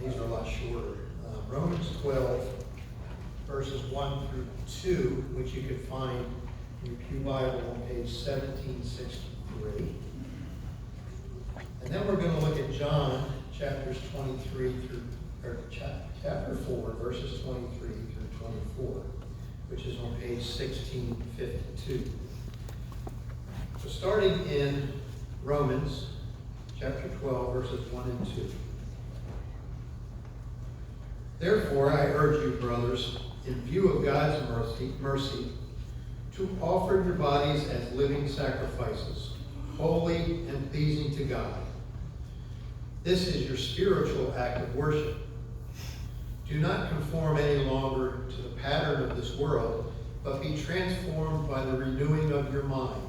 These are a lot shorter. Romans 12, verses 1 through 2, which you can find in your Pew Bible on page 1763. And then we're going to look at John, chapters 23 through, or chapter 4, verses 23 through 24, which is on page 1652. So starting in Romans, chapter 12, verses 1 and 2. Therefore, I urge you, brothers, in view of God's mercy, to offer your bodies as living sacrifices, holy and pleasing to God. This is your spiritual act of worship. Do not conform any longer to the pattern of this world, but be transformed by the renewing of your mind.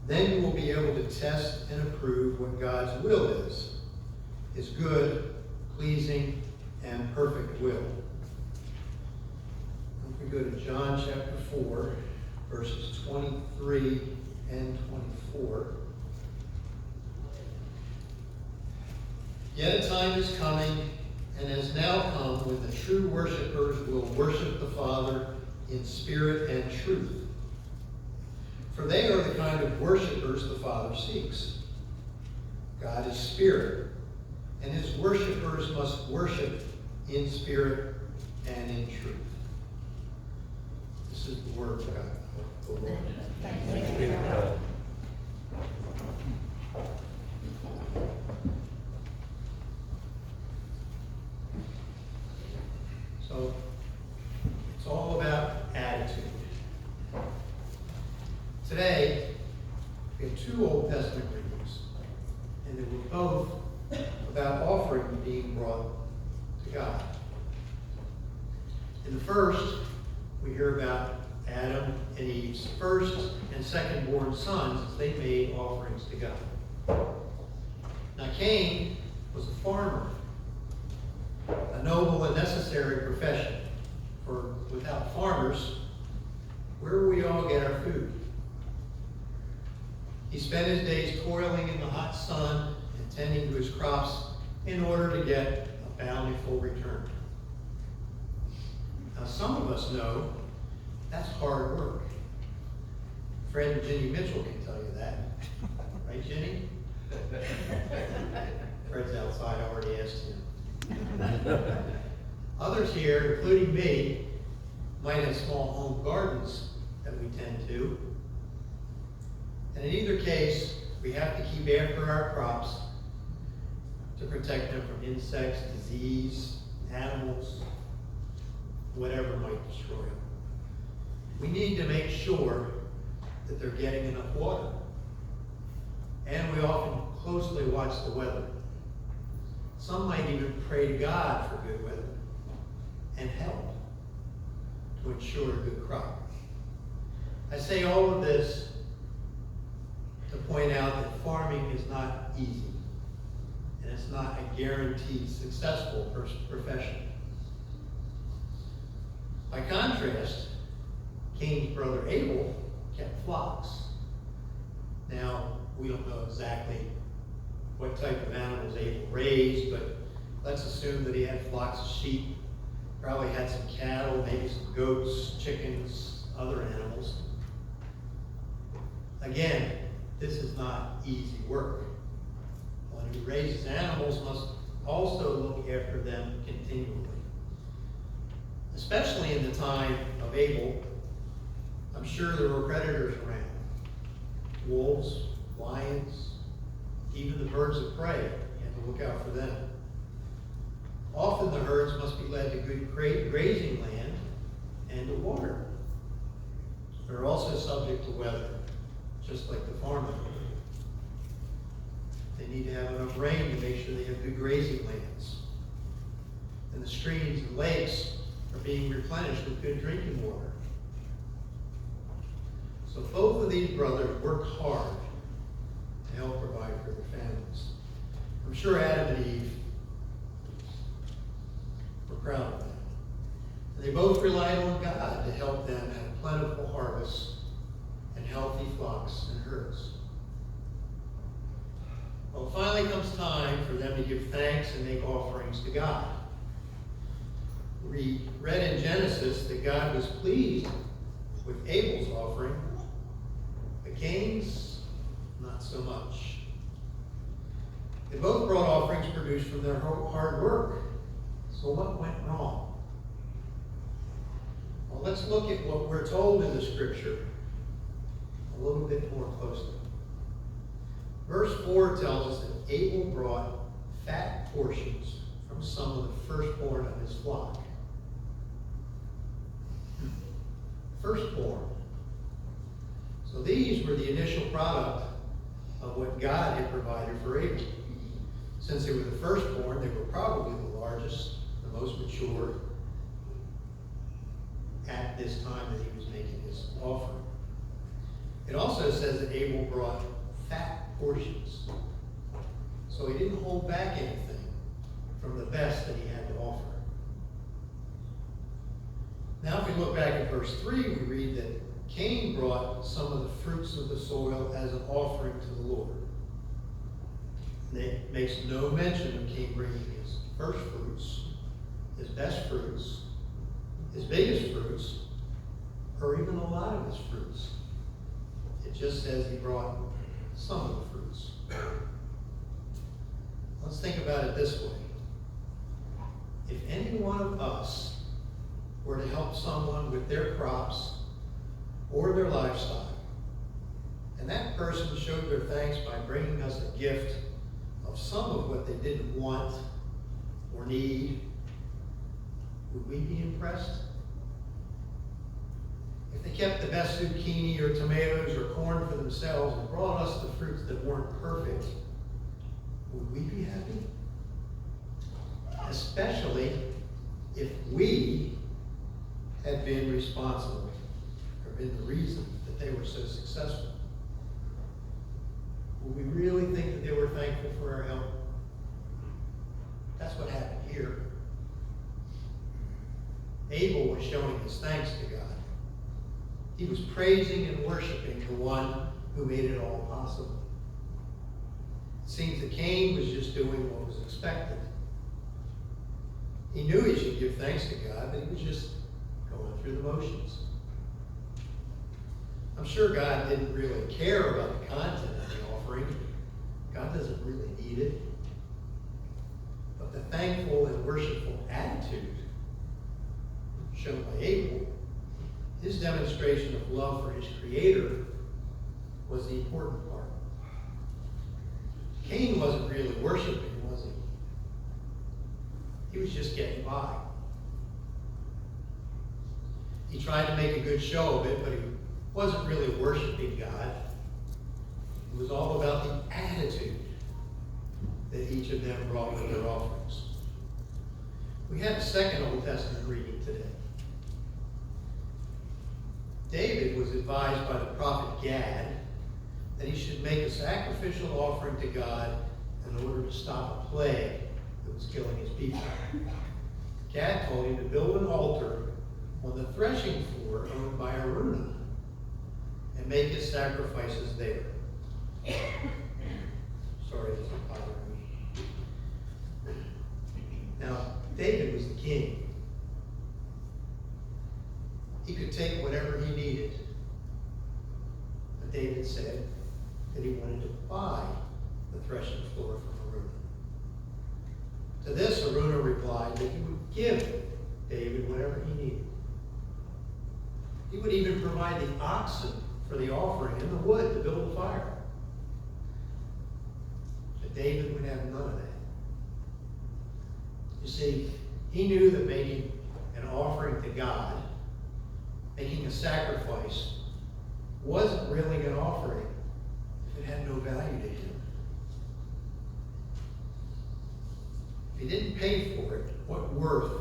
Then you will be able to test and approve what God's will is, his good, pleasing, and perfect will. If we go to John chapter 4, verses 23 and 24. Yet a time is coming, and has now come, when the true worshipers will worship the Father in spirit and truth. For they are the kind of worshipers the Father seeks. God is spirit, and his worshipers must worship in spirit and in truth. This is the word of God. The Lord. Thanks be to God. So, it's all about attitude. Today, we have two Old Testament readings, and they were both about offering being brought to God. In the first, we hear about Adam and Eve's first and second-born sons as they made offerings to God. Now, Cain was a farmer, a noble and necessary profession, for without farmers, where will we all get our food? He spent his days toiling in the hot sun and tending to his crops in order to get a bountiful return. Now, some of us know that's hard work. Friend Jenny Mitchell can tell you that. Right, Jenny? Fred's outside, I already asked him. Others here, including me, might have small home gardens that we tend to. And in either case, we have to keep after our crops to protect them from insects, disease, animals, whatever might destroy them. We need to make sure that they're getting enough water. And we often closely watch the weather. Some might even pray to God for good weather and help to ensure a good crop. I say all of this to point out that farming is not easy, and it's not a guaranteed successful profession. By contrast, Cain's brother Abel kept flocks. Now, we don't know exactly what type of animals Abel raised, but let's assume that he had flocks of sheep, probably had some cattle, maybe some goats, chickens, other animals. Again, this is not easy work. One who raises animals must also look after them continually. Especially in the time of Abel, I'm sure there were predators around. Wolves, lions, even the birds of prey. You have to look out for them. Often the herds must be led to good grazing land and to water. They're also subject to weather, just like the farmer. They need to have enough rain to make sure they have good grazing lands. And the streams and lakes are being replenished with good drinking water. So both of these brothers worked hard to help provide for their families. I'm sure Adam and Eve were proud of them. And they both relied on God to help them have plentiful harvests and healthy flocks and herds. Well, it finally comes time for them to give thanks and make offerings to God. We read in Genesis that God was pleased with Abel's offering, but Cain's, not so much. They both brought offerings produced from their hard work. So what went wrong? Well, let's look at what we're told in the scripture a little bit more closely. Verse 4 tells us that Abel brought fat portions from some of the firstborn of his flock. Firstborn. So these were the initial product of what God had provided for Abel. Since they were the firstborn, they were probably the largest, the most mature at this time that he was making his offering. It also says that Abel brought fat portions. So he didn't hold back anything from the best that he had to offer. Now if we look back at verse 3, we read that Cain brought some of the fruits of the soil as an offering to the Lord. And it makes no mention of Cain bringing his first fruits, his best fruits, his biggest fruits, or even a lot of his fruits. It just says he brought some of the fruits. Let's think about it this way. If any one of us were to help someone with their crops or their livestock, and that person showed their thanks by bringing us a gift of some of what they didn't want or need, would we be impressed? If they kept the best zucchini or tomatoes or corn for themselves and brought us the fruits that weren't perfect, would we be happy? Especially if we had been responsible or been the reason that they were so successful. Would we really think that they were thankful for our help? That's what happened here. Abel was showing his thanks to God. He was praising and worshiping the one who made it all possible. It seems that Cain was just doing what was expected. He knew he should give thanks to God, but he was just going through the motions. I'm sure God didn't really care about the content of the offering. God doesn't really need it. But the thankful and worshipful attitude shown by Abel, his demonstration of love for his Creator, was the important part. Cain wasn't really worshiping, was he? He was just getting by. He tried to make a good show of it, but he wasn't really worshiping God. It was all about the attitude that each of them brought with their offerings. We have a second Old Testament reading today. David was advised by the prophet Gad that he should make a sacrificial offering to God in order to stop a plague that was killing his people. Gad told him to build an altar on the threshing floor owned by Araunah and make his sacrifices there. Sorry, this is bothering me. Now, David was the king. He could take whatever he needed. But David said that he wanted to buy the threshing floor from Araunah. To this, Araunah replied that he would give David whatever he needed. He would even provide the oxen for the offering and the wood to build a fire. But David would have none of that. You see, he knew that making an offering to God, making a sacrifice, wasn't really an offering if it had no value to him. If he didn't pay for it, what worth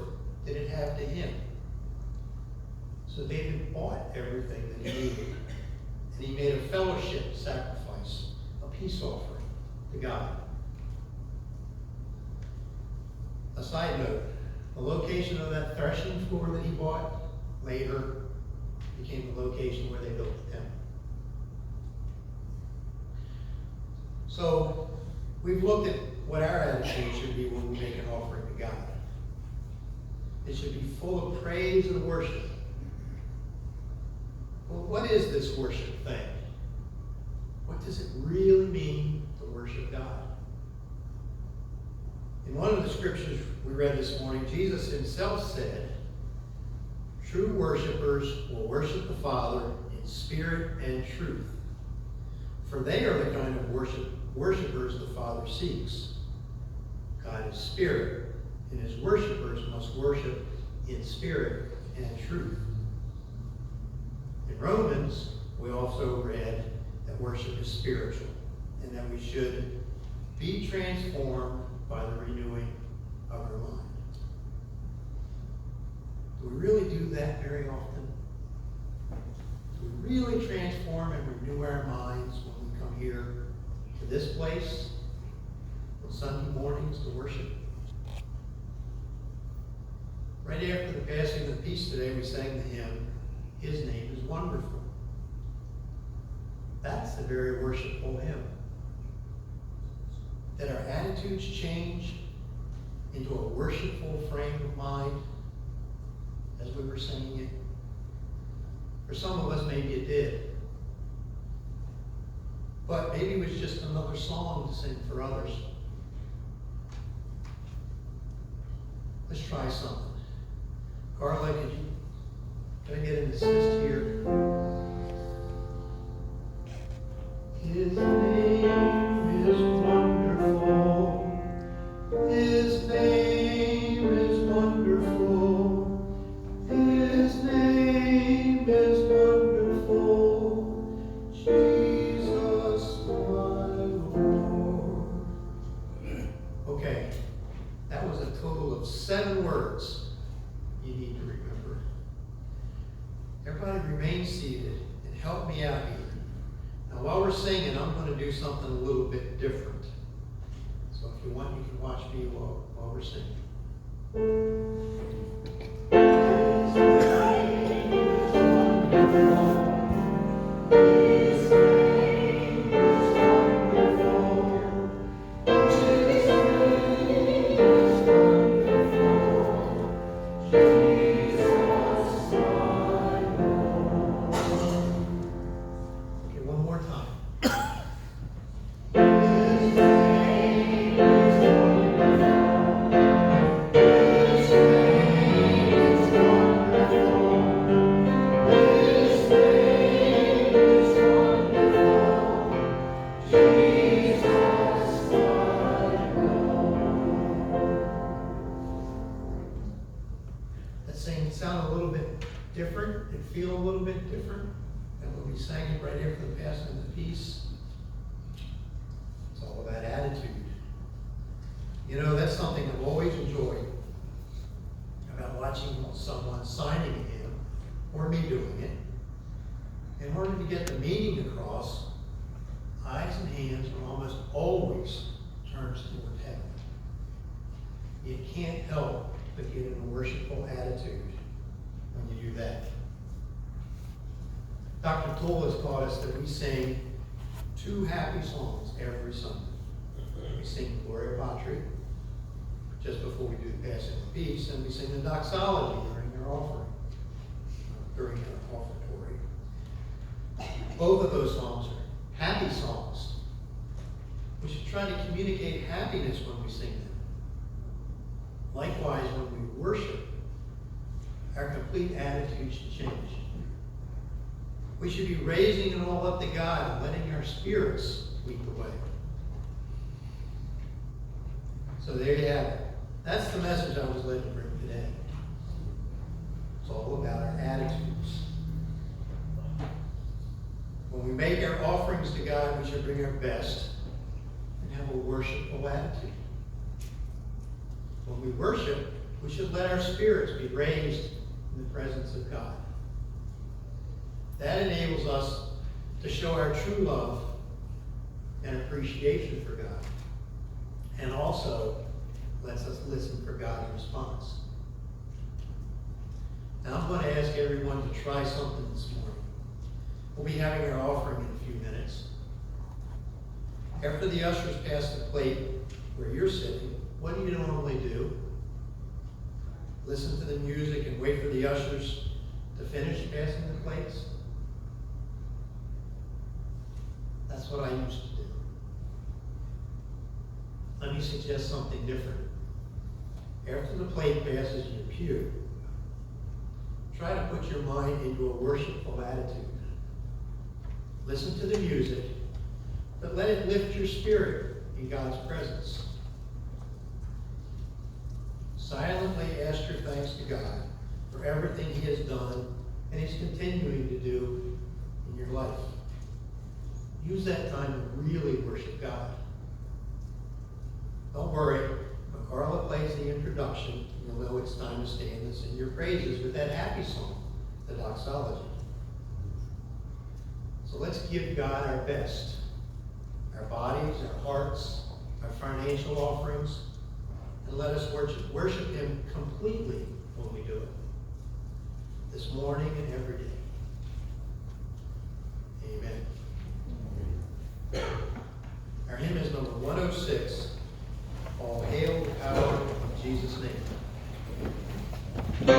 did it have to him? So David bought everything that he needed, and he made a fellowship sacrifice, a peace offering to God. A side note, the location of that threshing floor that he bought later became the location where they built the temple. So We've looked at what our attitude should be when we make an offering to God. It should be full of praise and worship. Well, what is this worship thing? What does it really mean to worship God? In one of the scriptures we read this morning, Jesus himself said, "True worshipers will worship the Father in spirit and truth. For they are the kind of worshipers the Father seeks. God is spirit, and his worshipers must worship in spirit and truth." In Romans, we also read that worship is spiritual, and that we should be transformed by the renewing of our mind. Do we really do that very often? Do we really transform and renew our minds when we come here to this place on Sunday mornings to worship? Right after the passing of the peace today, we sang the hymn, "His name is wonderful." That's the very worshipful hymn. That our attitudes change into a worshipful frame of mind as we were singing it. For some of us, maybe it did. But maybe it was just another song to sing for others. Let's try something. Carla, can I get an assist here? His name is wonderful. His name is wonderful. His name is wonderful. Jesus, my Lord. Okay, that was a total of 7 words you need to remember. Everybody remain seated and help me out here. Now, while we're singing, I'm going to do something a little bit different. So if you want, you can watch me while we're singing. Sound a little bit different and feel a little bit different than when we sang it right after the passing of the peace. It's all about attitude. You know, that's something I've always enjoyed about watching someone signing a hymn, or me doing it. In order to get the meaning across, eyes and hands are almost always turned toward heaven. You can't help but get in a worshipful attitude when you do that. Dr. Toll has taught us that we sing 2 happy songs every Sunday. We sing Gloria Patri just before we do the passing of peace, and we sing the doxology during our offering, during our offertory. Both of those songs are happy songs. We should try to communicate happiness when we sing them. Likewise, when we worship, our complete attitude should change. We should be raising it all up to God and letting our spirits weep away. So there you have it. That's the message I was led to bring today. It's all about our attitudes. When we make our offerings to God, we should bring our best and have a worshipful attitude. When we worship, we should let our spirits be raised in the presence of God. That enables us to show our true love and appreciation for God, and also lets us listen for God's response. Now I'm going to ask everyone to try something this morning. We'll be having our offering in a few minutes. After the ushers pass the plate where you're sitting, what do you normally do? Listen to the music and wait for the ushers to finish passing the plates? That's what I used to do. Let me suggest something different. After the plate passes your pew, try to put your mind into a worshipful attitude. Listen to the music, but let it lift your spirit in God's presence. Silently ask your thanks to God for everything He has done and He's continuing to do in your life. Use that time to really worship God. Don't worry, when Carla plays the introduction, you'll know it's time to stand and sing your praises with that happy song, the doxology. So let's give God our best. Our bodies, our hearts, our financial offerings, and let us worship Him completely when we do it. This morning and every day. Amen. Our hymn is number 106. All hail the power of Jesus' name.